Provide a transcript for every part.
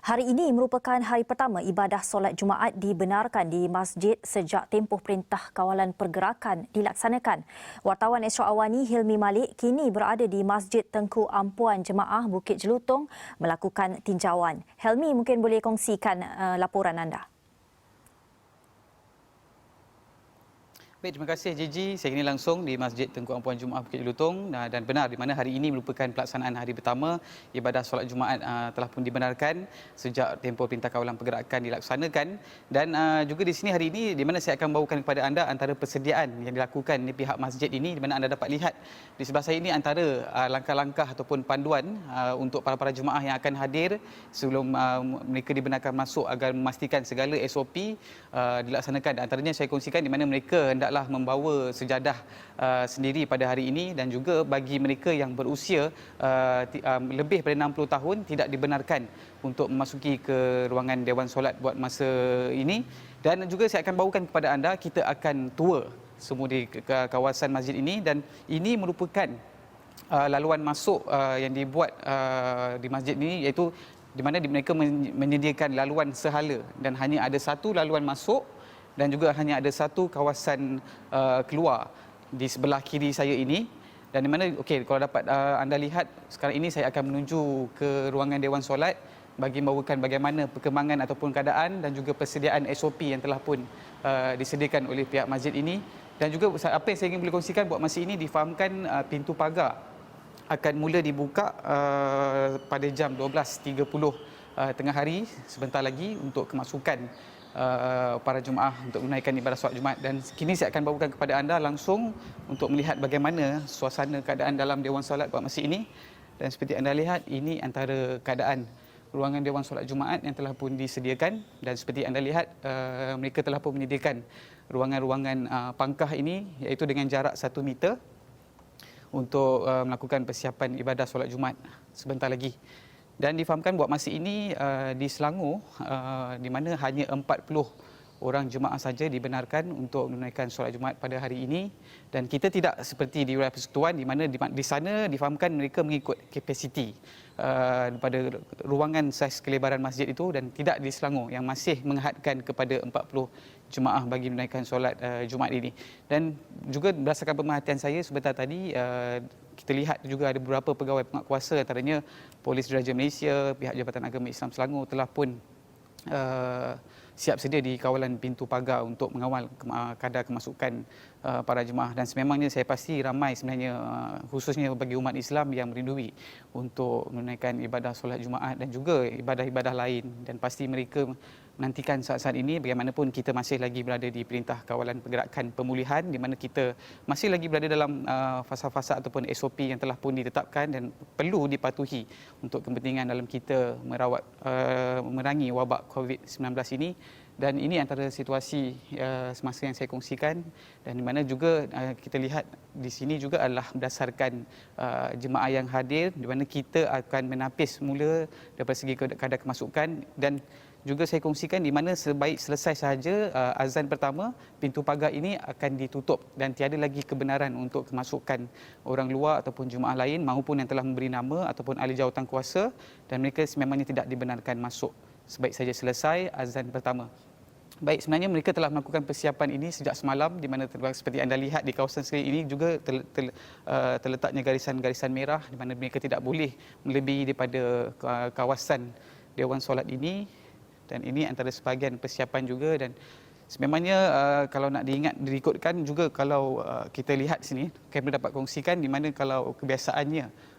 Hari ini merupakan hari pertama ibadah solat Jumaat dibenarkan di masjid sejak tempoh Perintah Kawalan Pergerakan dilaksanakan. Wartawan Astro Awani Hilmi Malik kini berada di Masjid Tengku Ampuan Jemaah Bukit Jelutong melakukan tinjauan. Hilmi mungkin boleh kongsikan laporan anda. Baik, terima kasih Gigi. Saya kini langsung di Masjid Tengku Ampuan Jumaat Bukit Jelutong dan benar di mana hari ini merupakan pelaksanaan hari pertama ibadah solat Jumaat telah pun dibenarkan sejak tempoh Perintah Kawalan Pergerakan dilaksanakan dan juga di sini hari ini di mana saya akan bawakan kepada anda antara persediaan yang dilakukan di pihak masjid ini di mana anda dapat lihat di sebelah saya ini antara langkah-langkah ataupun panduan untuk para jemaah yang akan hadir sebelum mereka dibenarkan masuk agar memastikan segala SOP dilaksanakan. Antaranya saya kongsikan di mana mereka hendaklah membawa sejadah sendiri pada hari ini dan juga bagi mereka yang berusia lebih daripada 60 tahun tidak dibenarkan untuk memasuki ke ruangan Dewan Solat buat masa ini. Dan juga saya akan bawakan kepada anda, kita akan tour semua di kawasan masjid ini dan ini merupakan laluan masuk yang dibuat di masjid ini, iaitu di mana mereka menyediakan laluan sehala dan hanya ada satu laluan masuk dan juga hanya ada satu kawasan keluar di sebelah kiri saya ini. Dan di mana, okey, kalau dapat anda lihat sekarang ini saya akan menuju ke ruangan Dewan Solat bagi membawakan bagaimana perkembangan ataupun keadaan dan juga persediaan SOP yang telah pun disediakan oleh pihak masjid ini. Dan juga apa yang saya ingin boleh kongsikan buat masa ini, difahamkan pintu pagar akan mula dibuka pada jam 12.30 tengah hari sebentar lagi untuk kemasukan para jemaah untuk menunaikan ibadah solat Jumaat. Dan kini saya akan bawakan kepada anda langsung untuk melihat bagaimana suasana keadaan dalam Dewan Solat pada masa ini. Dan seperti anda lihat, ini antara keadaan ruangan Dewan Solat Jumaat yang telah pun disediakan. Dan seperti anda lihat, mereka telah pun menyediakan ruangan-ruangan pangkah ini, iaitu dengan jarak 1 meter untuk melakukan persiapan ibadah solat Jumaat sebentar lagi. Dan difahamkan buat masa ini di Selangor di mana hanya 40 orang jemaah saja dibenarkan untuk menunaikan solat Jumaat pada hari ini. Dan kita tidak seperti di wilayah Persekutuan di mana di sana difahamkan mereka mengikut kapasiti pada ruangan saiz kelebaran masjid itu, dan tidak di Selangor yang masih menghadkan kepada 40 jemaah bagi menunaikan solat Jumaat ini. Dan juga berdasarkan pemerhatian saya sebentar tadi, kita lihat juga ada beberapa pegawai penguatkuasa antaranya Polis Diraja Malaysia, pihak Jabatan Agama Islam Selangor telah pun siap sedia di kawalan pintu pagar untuk mengawal kadar kemasukan para jemaah. Dan sememangnya saya pasti ramai sebenarnya khususnya bagi umat Islam yang merindui untuk menunaikan ibadah solat Jumaat dan juga ibadah-ibadah lain, dan pasti mereka menantikan saat-saat ini. Bagaimanapun kita masih lagi berada di Perintah Kawalan Pergerakan Pemulihan di mana kita masih lagi berada dalam fasa-fasa ataupun SOP yang telah pun ditetapkan dan perlu dipatuhi untuk kepentingan dalam kita memerangi wabak COVID-19 ini. Dan ini antara situasi semasa yang saya kongsikan, dan di mana juga kita lihat di sini juga adalah berdasarkan jemaah yang hadir, di mana kita akan menapis semula daripada segi kadar kemasukan. Dan juga saya kongsikan di mana sebaik selesai sahaja azan pertama, pintu pagar ini akan ditutup dan tiada lagi kebenaran untuk kemasukan orang luar ataupun jemaah lain maupun yang telah memberi nama ataupun ahli jawatan kuasa, dan mereka sememangnya tidak dibenarkan masuk sebaik saja selesai azan pertama. Baik, sebenarnya mereka telah melakukan persiapan ini sejak semalam, di mana seperti anda lihat di kawasan sekeliling ini juga terletaknya garisan-garisan merah di mana mereka tidak boleh melebihi daripada kawasan Dewan Solat ini. Dan ini antara sebahagian persiapan juga. Dan sememangnya kalau nak diikutkan juga, kalau kita lihat sini, kami dapat kongsikan di mana kalau kebiasaannya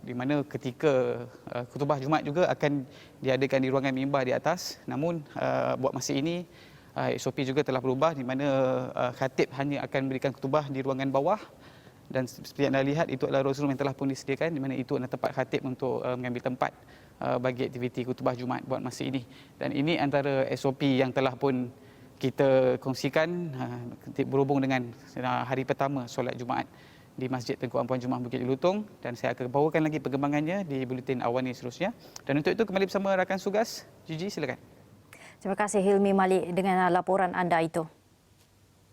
di mana ketika khutbah Jumaat juga akan diadakan di ruangan mimbar di atas, namun buat masa ini SOP juga telah berubah di mana khatib hanya akan memberikan khutbah di ruangan bawah. Dan seperti anda lihat, itu adalah room yang telah pun disediakan, di mana itu adalah tempat khatib untuk mengambil tempat bagi aktiviti khutbah Jumaat buat masa ini. Dan ini antara SOP yang telah pun kita kongsikan berhubung dengan hari pertama solat Jumaat di Masjid Tengku Ampuan Jumaat Bukit Jelutong. Dan saya akan bawakan lagi perkembangannya di Buletin Awani seterusnya. Dan untuk itu kembali bersama rakan tugas, Gigi, silakan. Terima kasih Hilmi Malik dengan laporan anda itu.